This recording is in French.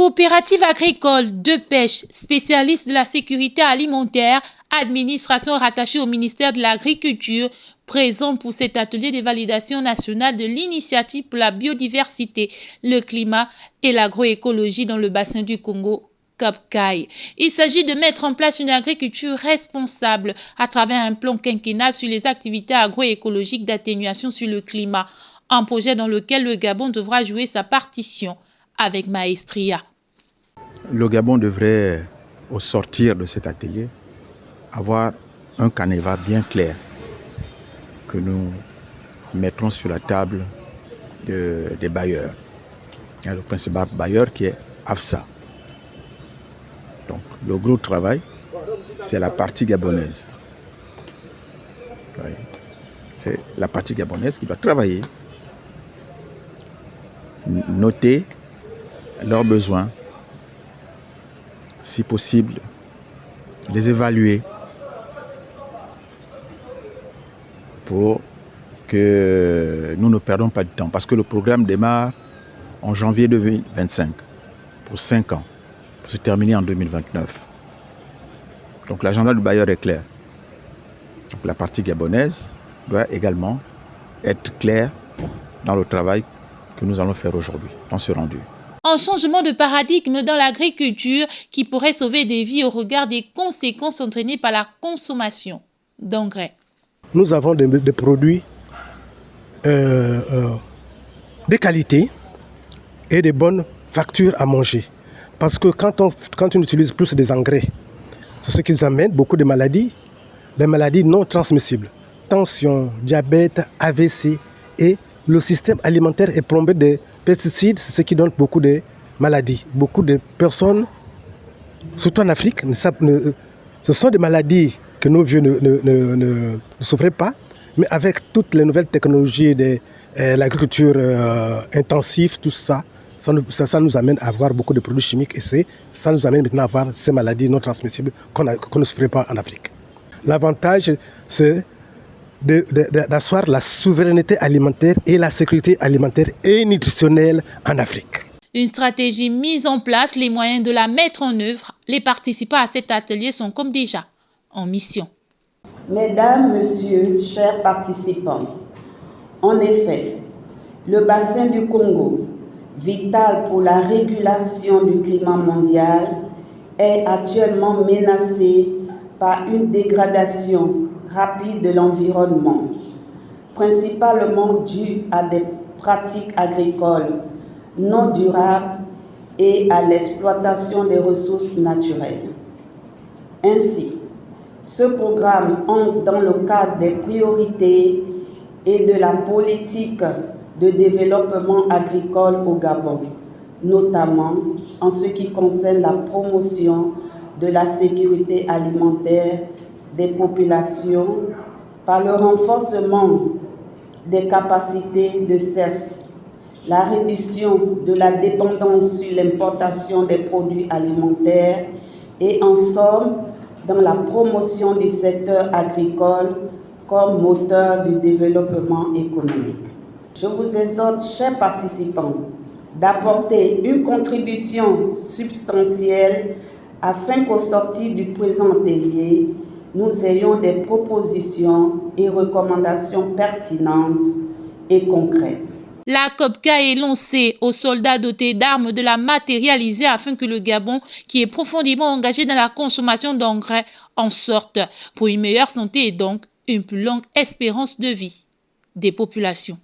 Coopérative agricole de pêche, spécialiste de la sécurité alimentaire, administration rattachée au ministère de l'Agriculture, présent pour cet atelier de validation nationale de l'initiative pour la biodiversité, le climat et l'agroécologie dans le bassin du Congo. COPCAI. Il s'agit de mettre en place une agriculture responsable à travers un plan quinquennal sur les activités agroécologiques d'atténuation sur le climat, un projet dans lequel le Gabon devra jouer sa partition avec maestria. Le Gabon devrait, au sortir de cet atelier, avoir un canevas bien clair que nous mettrons sur la table des bailleurs. Il y a le principal bailleur qui est AFSA. Donc, le gros travail, c'est la partie gabonaise. Oui. C'est la partie gabonaise qui va travailler, noter leurs besoins, si possible, les évaluer pour que nous ne perdons pas de temps. Parce que le programme démarre en janvier 2025 pour 5 ans, pour se terminer en 2029. Donc l'agenda du bailleur est clair. Donc la partie gabonaise doit également être claire dans le travail que nous allons faire aujourd'hui, dans ce rendu. Un changement de paradigme dans l'agriculture qui pourrait sauver des vies au regard des conséquences entraînées par la consommation d'engrais. Nous avons des produits de qualité et de bonnes factures à manger. Parce que quand on utilise plus des engrais, c'est ce qui amène beaucoup de maladies, les maladies non transmissibles. Tension, diabète, AVC, et le système alimentaire est plombé de pesticides, ce qui donne beaucoup de maladies. Beaucoup de personnes, surtout en Afrique, ce sont des maladies que nos vieux ne souffraient pas, mais avec toutes les nouvelles technologies de l'agriculture intensive, tout ça, ça nous amène à avoir beaucoup de produits chimiques et ça nous amène maintenant à avoir ces maladies non transmissibles qu'on ne souffrait pas en Afrique. L'avantage, c'est d'asseoir la souveraineté alimentaire et la sécurité alimentaire et nutritionnelle en Afrique. Une stratégie mise en place, les moyens de la mettre en œuvre. Les participants à cet atelier sont comme déjà en mission. Mesdames, Messieurs, chers participants, en effet, le bassin du Congo, vital pour la régulation du climat mondial, est actuellement menacé par une dégradation rapide de l'environnement, principalement due à des pratiques agricoles non durables et à l'exploitation des ressources naturelles. Ainsi, ce programme entre dans le cadre des priorités et de la politique de développement agricole au Gabon, notamment en ce qui concerne la promotion de la sécurité alimentaire des populations par le renforcement des capacités de CERS, la réduction de la dépendance sur l'importation des produits alimentaires et en somme dans la promotion du secteur agricole comme moteur du développement économique. Je vous exhorte, chers participants, d'apporter une contribution substantielle afin qu'au sortir du présent atelier, nous ayons des propositions et recommandations pertinentes et concrètes. La COPCAI est lancée aux soldats dotés d'armes de la matérialiser afin que le Gabon, qui est profondément engagé dans la consommation d'engrais, en sorte pour une meilleure santé et donc une plus longue espérance de vie des populations.